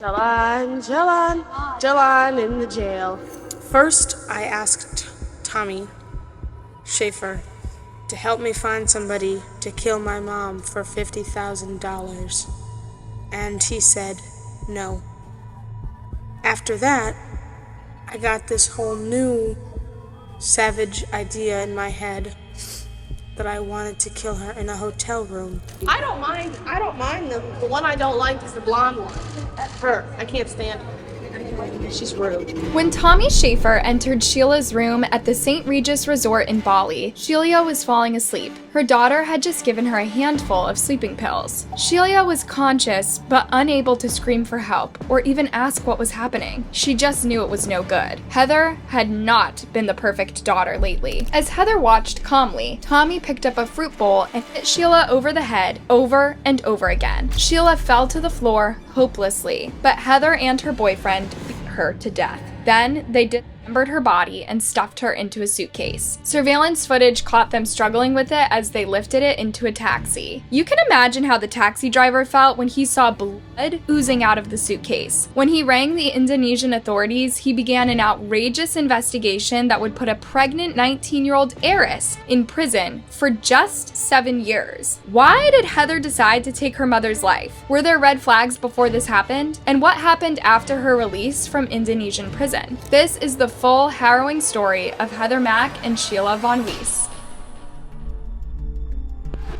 Jalan in the jail. First, I asked Tommy Schaefer to help me find somebody to kill my mom for $50,000. And he said no. After that, I got this whole new savage idea in my head that I wanted to kill her in a hotel room. I don't mind the one I don't like is the blonde one. Her. I can't stand her. She's rude. When Tommy Schaefer entered Sheila's room at the Saint Regis Resort in Bali, Sheila was falling asleep. Her daughter had just given her a handful of sleeping pills. Sheila was conscious but unable to scream for help or even ask what was happening. She just knew it was no good. Heather had not been the perfect daughter lately. As Heather watched calmly, Tommy picked up a fruit bowl and hit Sheila over the head over and over again. Sheila fell to the floor hopelessly, but Heather and her boyfriend beat her to death. Then they dismembered her body and stuffed her into a suitcase. Surveillance footage caught them struggling with it as they lifted it into a taxi. You can imagine how the taxi driver felt when he saw blood oozing out of the suitcase. When he rang the Indonesian authorities, he began an outrageous investigation that would put a pregnant 19-year-old heiress in prison for just 7 years. Why did Heather decide to take her mother's life? Were there red flags before this happened? And what happened after her release from Indonesian prison? This is the full harrowing story of Heather Mack and Sheila Von Weiss.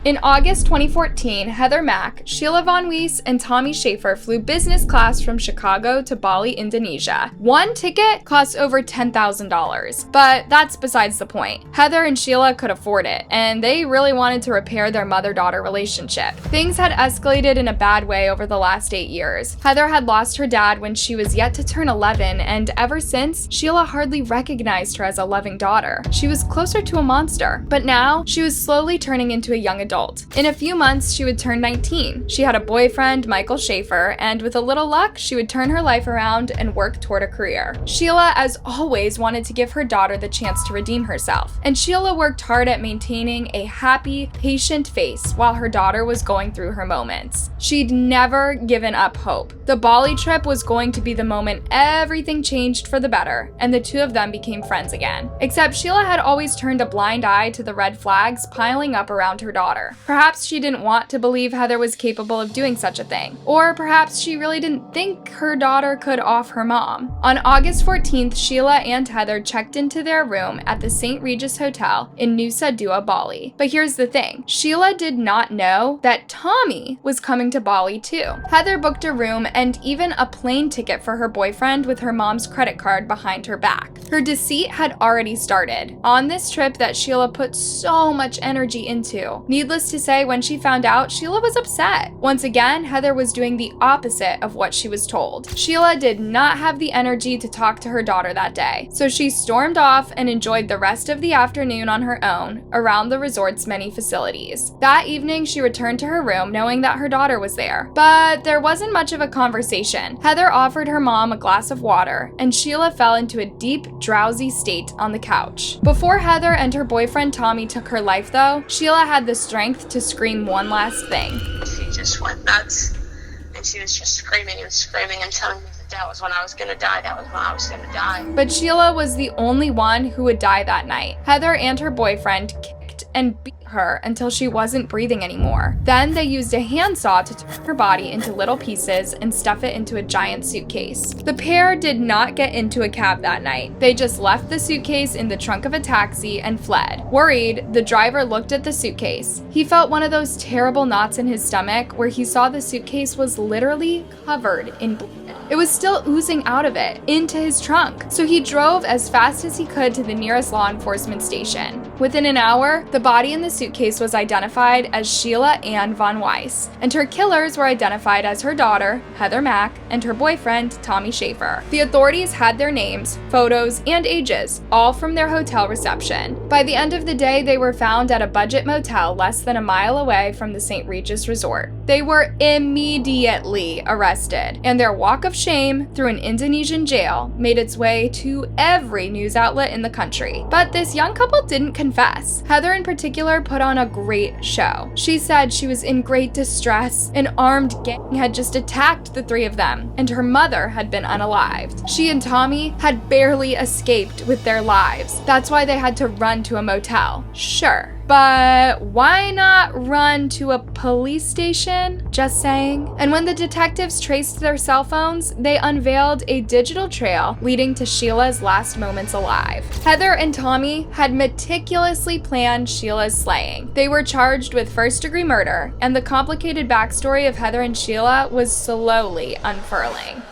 In August 2014, Heather Mack, Sheila Von Weiss, and Tommy Schaefer flew business class from Chicago to Bali, Indonesia. One ticket cost over $10,000, but that's besides the point. Heather and Sheila could afford it, and they really wanted to repair their mother-daughter relationship. Things had escalated in a bad way over the last 8 years. Heather had lost her dad when she was yet to turn 11, and ever since, Sheila hardly recognized her as a loving daughter. She was closer to a monster, but now she was slowly turning into a young adult. In a few months, she would turn 19. She had a boyfriend, Michael Schaefer, and with a little luck, she would turn her life around and work toward a career. Sheila, as always, wanted to give her daughter the chance to redeem herself, and Sheila worked hard at maintaining a happy, patient face while her daughter was going through her moments. She'd never given up hope. The Bali trip was going to be the moment everything changed for the better, and the two of them became friends again. Except Sheila had always turned a blind eye to the red flags piling up around her daughter. Perhaps she didn't want to believe Heather was capable of doing such a thing. Or perhaps she really didn't think her daughter could off her mom. On August 14th, Sheila and Heather checked into their room at the Saint Regis Hotel in Nusa Dua, Bali. But here's the thing. Sheila did not know that Tommy was coming to Bali too. Heather booked a room and even a plane ticket for her boyfriend with her mom's credit card behind her back. Her deceit had already started on this trip that Sheila put so much energy into. Needless to say, when she found out, Sheila was upset. Once again, Heather was doing the opposite of what she was told. Sheila did not have the energy to talk to her daughter that day, so she stormed off and enjoyed the rest of the afternoon on her own around the resort's many facilities. That evening, she returned to her room knowing that her daughter was there, but there wasn't much of a conversation. Heather offered her mom a glass of water, and Sheila fell into a deep, drowsy state on the couch. Before Heather and her boyfriend Tommy took her life, though, Sheila had the strength to scream one last thing. She just went nuts, and she was just screaming and telling me that was when I was gonna die, But Sheila was the only one who would die that night. Heather and her boyfriend kicked and beat her until she wasn't breathing anymore. Then they used a handsaw to turn her body into little pieces and stuff it into a giant suitcase. The pair did not get into a cab that night. They just left the suitcase in the trunk of a taxi and fled. Worried, the driver looked at the suitcase. He felt one of those terrible knots in his stomach where he saw the suitcase was literally covered in blood. It was still oozing out of it, into his trunk. So he drove as fast as he could to the nearest law enforcement station. Within an hour, the body in the suitcase was identified as Sheila Ann Von Weiss, and her killers were identified as her daughter, Heather Mack, and her boyfriend, Tommy Schaefer. The authorities had their names, photos, and ages, all from their hotel reception. By the end of the day, they were found at a budget motel less than a mile away from the Saint Regis Resort. they were immediately arrested, and their walk of shame through an Indonesian jail made its way to every news outlet in the country. But this young couple didn't confess. Heather in particular put on a great show. She said she was in great distress. An armed gang had just attacked the three of them, and her mother had been unalived. She and Tommy had barely escaped with their lives. That's why they had to run to a motel. Sure. But why not run to a police station? Just saying. And when the detectives traced their cell phones, they unveiled a digital trail leading to Sheila's last moments alive. Heather and Tommy had meticulously planned Sheila's slaying. They were charged with first-degree murder, and the complicated backstory of Heather and Sheila was slowly unfurling.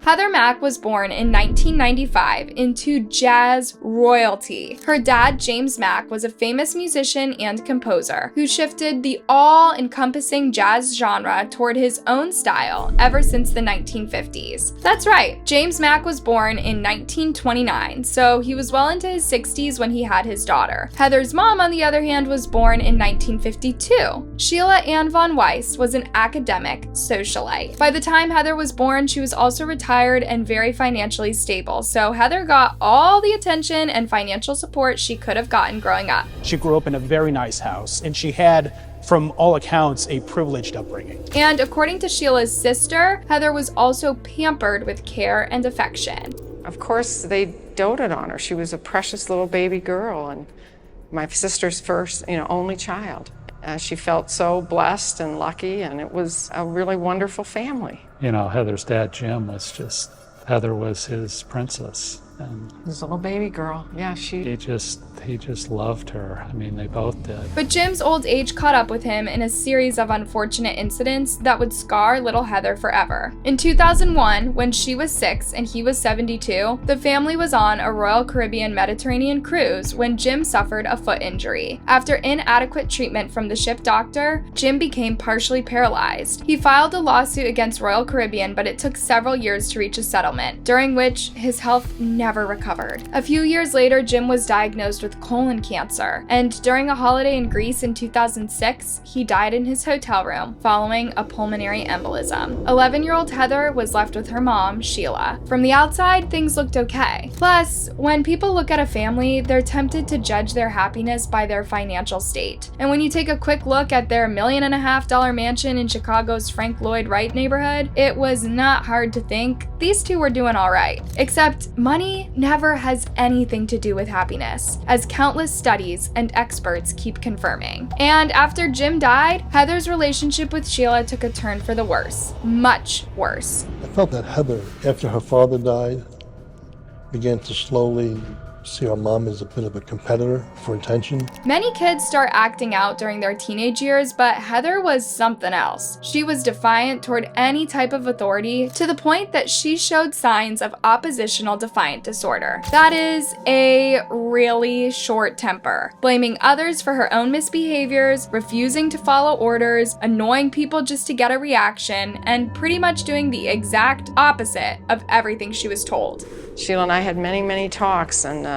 Heather Mack was born in 1995 into jazz royalty. Her dad, James Mack, was a famous musician and composer who shifted the all-encompassing jazz genre toward his own style ever since the 1950s. That's right, James Mack was born in 1929, so he was well into his 60s when he had his daughter. Heather's mom, on the other hand, was born in 1952. Sheila Ann Von Weiss was an academic socialite. By the time Heather was born, she was also retired and very financially stable, so Heather got all the attention and financial support she could have gotten growing up. She grew up in a very nice house, and she had, from all accounts, a privileged upbringing. And according to Sheila's sister, Heather was also pampered with care and affection. Of course, they doted on her. She was a precious little baby girl and my sister's first, only child. She felt so blessed and lucky, and it was a really wonderful family. Heather's dad, Jim, Heather was his princess. And this little baby girl, yeah, he just loved her. I mean, they both did. But Jim's old age caught up with him in a series of unfortunate incidents that would scar little Heather forever. In 2001, when she was 6 and he was 72, the family was on a Royal Caribbean Mediterranean cruise when Jim suffered a foot injury. After inadequate treatment from the ship doctor, Jim became partially paralyzed. He filed a lawsuit against Royal Caribbean, but it took several years to reach a settlement, during which his health never recovered. A few years later, Jim was diagnosed with colon cancer, and during a holiday in Greece in 2006, he died in his hotel room following a pulmonary embolism. 11-year-old Heather was left with her mom, Sheila. From the outside, things looked okay. Plus, when people look at a family, they're tempted to judge their happiness by their financial state. And when you take a quick look at their $1.5 million mansion in Chicago's Frank Lloyd Wright neighborhood, it was not hard to think these two were doing all right. Except money never has anything to do with happiness, as countless studies and experts keep confirming. And after Jim died, Heather's relationship with Sheila took a turn for the worse. Much worse. I felt that Heather, after her father died, began to slowly see her mom as a bit of a competitor for attention. Many kids start acting out during their teenage years, but Heather was something else. She was defiant toward any type of authority, to the point that she showed signs of oppositional defiant disorder. That is, a really short temper, blaming others for her own misbehaviors, refusing to follow orders, annoying people just to get a reaction, and pretty much doing the exact opposite of everything she was told. Sheila and I had many, many talks, and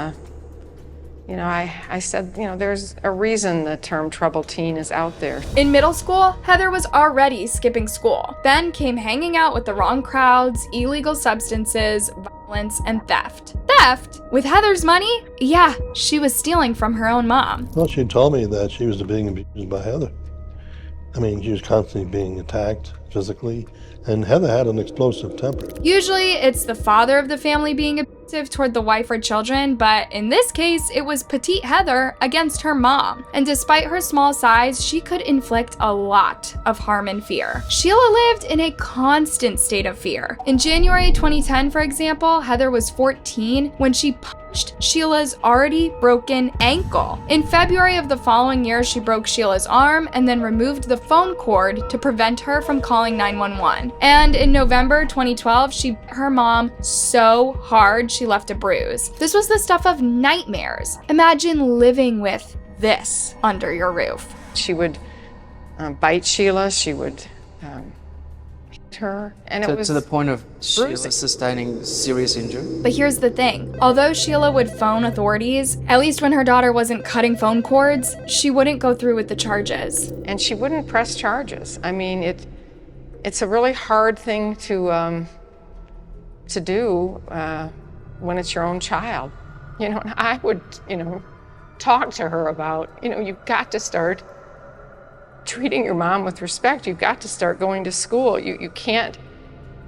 I said, there's a reason the term troubled teen is out there. In middle school, Heather was already skipping school. Then came hanging out with the wrong crowds, illegal substances, violence, and theft. Theft? With Heather's money? Yeah, she was stealing from her own mom. Well, she told me that she was being abused by Heather. She was constantly being attacked physically, and Heather had an explosive temper. Usually, it's the father of the family being abusive toward the wife or children, but in this case, it was petite Heather against her mom. And despite her small size, she could inflict a lot of harm and fear. Sheila lived in a constant state of fear. In January 2010, for example, Heather was 14 when she punched Sheila's already broken ankle. In February of the following year, she broke Sheila's arm and then removed the phone cord to prevent her from calling 911. And in November 2012, she beat her mom so hard she left a bruise. This was the stuff of nightmares. Imagine living with this under your roof. She would bite Sheila. She would hit her, and it was to the point of Sheila bruising. sustaining serious injury. But here's the thing. Although Sheila would phone authorities, at least when her daughter wasn't cutting phone cords, she wouldn't go through with the charges. And she wouldn't press charges. I mean, it's a really hard thing to do when it's your own child. You know, and I would, talk to her about, you've got to start treating your mom with respect. You've got to start going to school. You can't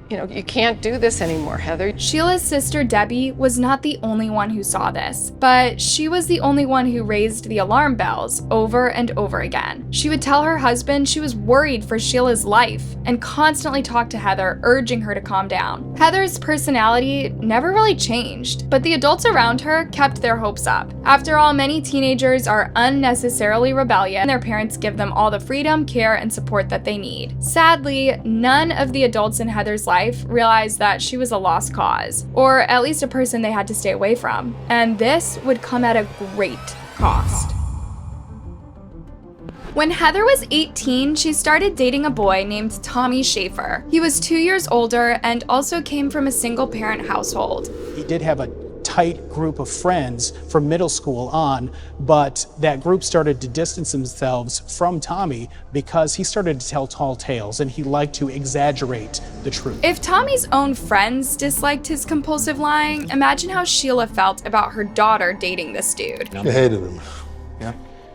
do this anymore, Heather. Sheila's sister Debbie was not the only one who saw this, but she was the only one who raised the alarm bells over and over again. She would tell her husband she was worried for Sheila's life and constantly talked to Heather, urging her to calm down. Heather's personality never really changed, but the adults around her kept their hopes up. After all, many teenagers are unnecessarily rebellious, and their parents give them all the freedom, care, and support that they need. Sadly, none of the adults in Heather's life realized that she was a lost cause, or at least a person they had to stay away from. And this would come at a great cost. When Heather was 18, she started dating a boy named Tommy Schaefer. He was 2 years older and also came from a single-parent household. He did have a tight group of friends from middle school on, but that group started to distance themselves from Tommy because he started to tell tall tales and he liked to exaggerate the truth. If Tommy's own friends disliked his compulsive lying, imagine how Sheila felt about her daughter dating this dude. She hated him. Yeah.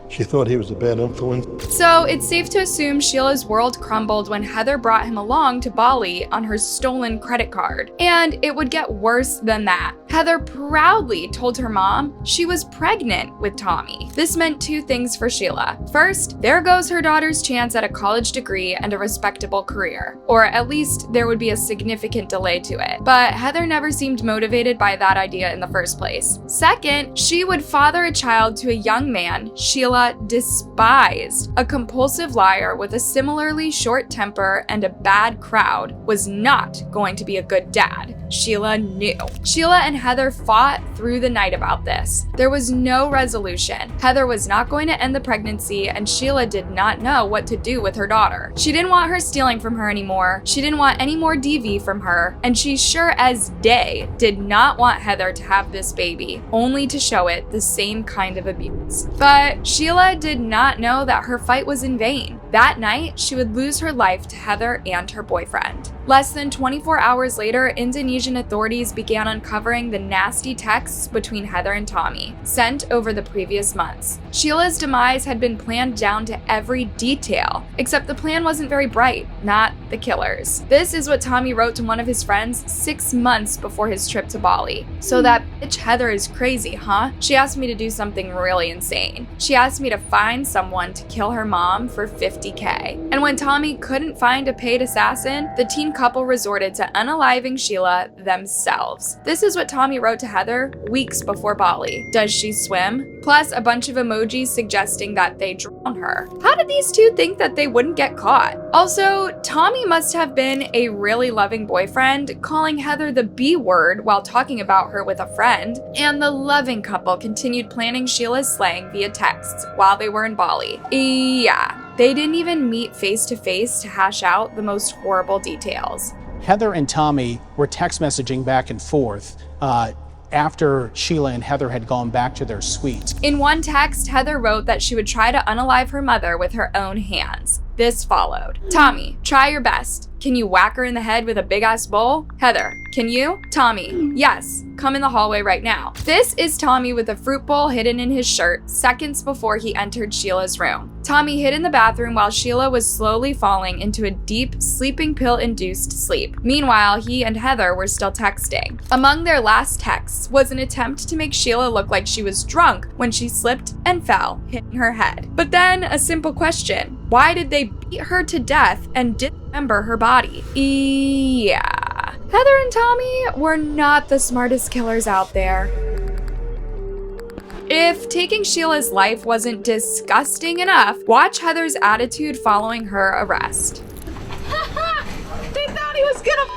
She thought he was a bad influence. So it's safe to assume Sheila's world crumbled when Heather brought him along to Bali on her stolen credit card. And it would get worse than that. Heather proudly told her mom she was pregnant with Tommy. This meant two things for Sheila. First, there goes her daughter's chance at a college degree and a respectable career. Or at least there would be a significant delay to it. But Heather never seemed motivated by that idea in the first place. Second, she would father a child to a young man Sheila despised. A compulsive liar with a similarly short temper and a bad crowd was not going to be a good dad. Sheila knew. Sheila and Heather fought through the night about this. There was no resolution. Heather was not going to end the pregnancy, and Sheila did not know what to do with her daughter. She didn't want her stealing from her anymore. She didn't want any more DV from her, and she sure as day did not want Heather to have this baby, only to show it the same kind of abuse. But Sheila did not know that her fight was in vain. That night, she would lose her life to Heather and her boyfriend. Less than 24 hours later, Indonesian authorities began uncovering the nasty texts between Heather and Tommy, sent over the previous months. Sheila's demise had been planned down to every detail, except the plan wasn't very bright, not the killer's. This is what Tommy wrote to one of his friends 6 months before his trip to Bali. "So that bitch Heather is crazy, huh? She asked me to do something really insane. She asked me to find someone to kill her mom for $50K. And when Tommy couldn't find a paid assassin, the teen couple resorted to unaliving Sheila themselves." This is what Tommy wrote to Heather weeks before Bali. Does she swim? Plus a bunch of emojis suggesting that they drown her. How did these two think that they wouldn't get caught? Also, Tommy must have been a really loving boyfriend, calling Heather the B word while talking about her with a friend. And the loving couple continued planning Sheila's slaying via texts while they were in Bali. Yeah. They didn't even meet face to face to hash out the most horrible details. Heather and Tommy were text messaging back and forth after Sheila and Heather had gone back to their suite. In one text, Heather wrote that she would try to unalive her mother with her own hands. This followed. "Tommy, try your best. Can you whack her in the head with a big-ass bowl? Heather, can you? Tommy, yes. Come in the hallway right now." This is Tommy with a fruit bowl hidden in his shirt seconds before he entered Sheila's room. Tommy hid in the bathroom while Sheila was slowly falling into a deep, sleeping pill-induced sleep. Meanwhile, he and Heather were still texting. Among their last texts was an attempt to make Sheila look like she was drunk when she slipped and fell, hitting her head. But then a simple question. Why did they beat her to death and dismember her body? Yeah. Heather and Tommy were not the smartest killers out there. If taking Sheila's life wasn't disgusting enough, watch Heather's attitude following her arrest. They thought he was gonna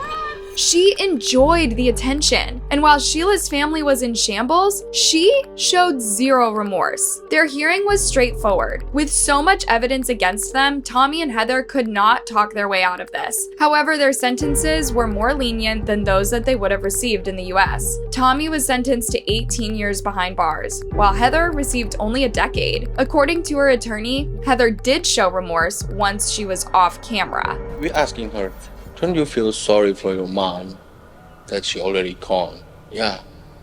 run. She enjoyed the attention. And while Sheila's family was in shambles, she showed zero remorse. Their hearing was straightforward. With so much evidence against them, Tommy and Heather could not talk their way out of this. However, their sentences were more lenient than those that they would have received in the US. Tommy was sentenced to 18 years behind bars, while Heather received only a decade. According to her attorney, Heather did show remorse once she was off camera. We're asking her, don't you feel sorry for your mom that she already gone? Yeah,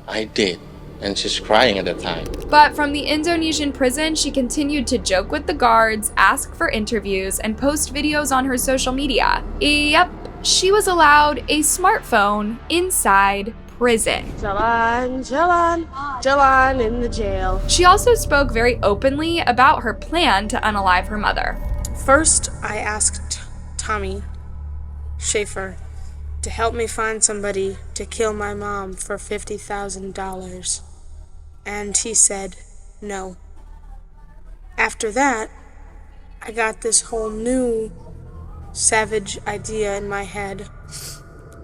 I did. And she's crying at the time. But from the Indonesian prison, she continued to joke with the guards, ask for interviews, and post videos on her social media. Yep, she was allowed a smartphone inside prison. Jalan in the jail. She also spoke very openly about her plan to unalive her mother. First, I asked Tommy Schaefer to help me find somebody to kill my mom for $50,000. And he said no. After that, I got this whole new savage idea in my head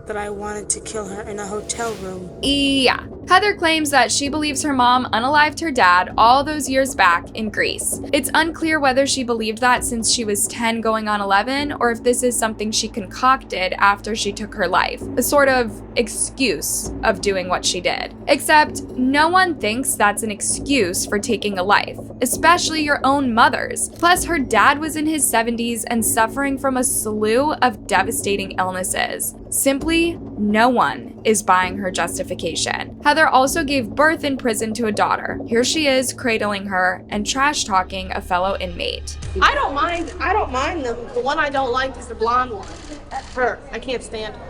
that I wanted to kill her in a hotel room. Yeah. Heather claims that she believes her mom unalived her dad all those years back in Greece. It's unclear whether she believed that since she was 10 going on 11, or if this is something she concocted after she took her life, a sort of excuse of doing what she did. Except no one thinks that's an excuse for taking a life, especially your own mother's. Plus, her dad was in his 70s and suffering from a slew of devastating illnesses. Simply, no one is buying her justification. Heather also gave birth in prison to a daughter. Here she is cradling her and trash talking a fellow inmate. I don't mind them. The one I don't like is the blonde one. Her. I can't stand her.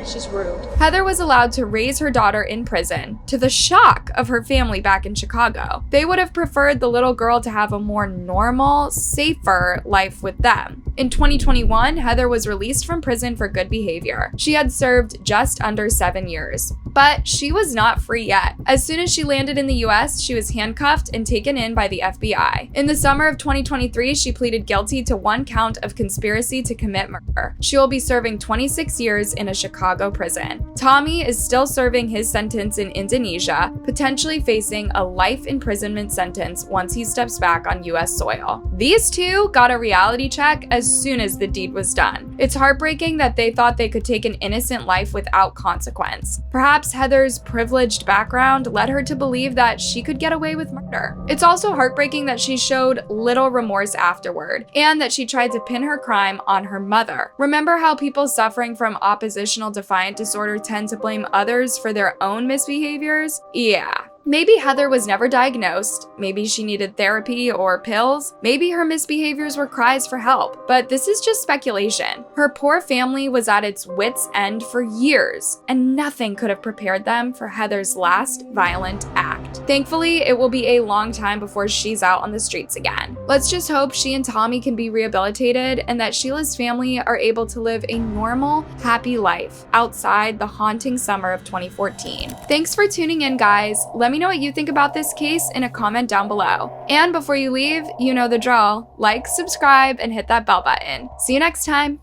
She's rude. Heather was allowed to raise her daughter in prison, to the shock of her family back in Chicago. They would have preferred the little girl to have a more normal, safer life with them. In 2021, Heather was released from prison for good behavior. She had served just under 7 years. But she was not free yet. As soon as she landed in the US, she was handcuffed and taken in by the FBI. In the summer of 2023, she pleaded guilty to 1 count of conspiracy to commit murder. She will be serving 26 years in a Chicago prison. Tommy is still serving his sentence in Indonesia, potentially facing a life imprisonment sentence once he steps back on US soil. These two got a reality check as soon as the deed was done. It's heartbreaking that they thought they could take an innocent life without consequence. Perhaps Heather's privileged background led her to believe that she could get away with murder. It's also heartbreaking that she showed little remorse afterward, and that she tried to pin her crime on her mother. Remember how people suffering from oppositional defiant disorder tend to blame others for their own misbehaviors? Yeah. Maybe Heather was never diagnosed, maybe she needed therapy or pills, maybe her misbehaviors were cries for help, but this is just speculation. Her poor family was at its wit's end for years, and nothing could have prepared them for Heather's last violent act. Thankfully, it will be a long time before she's out on the streets again. Let's just hope she and Tommy can be rehabilitated and that Sheila's family are able to live a normal, happy life outside the haunting summer of 2014. Thanks for tuning in, guys. Let me know what you think about this case in a comment down below. And before you leave, you know the drill. Like, subscribe, and hit that bell button. See you next time.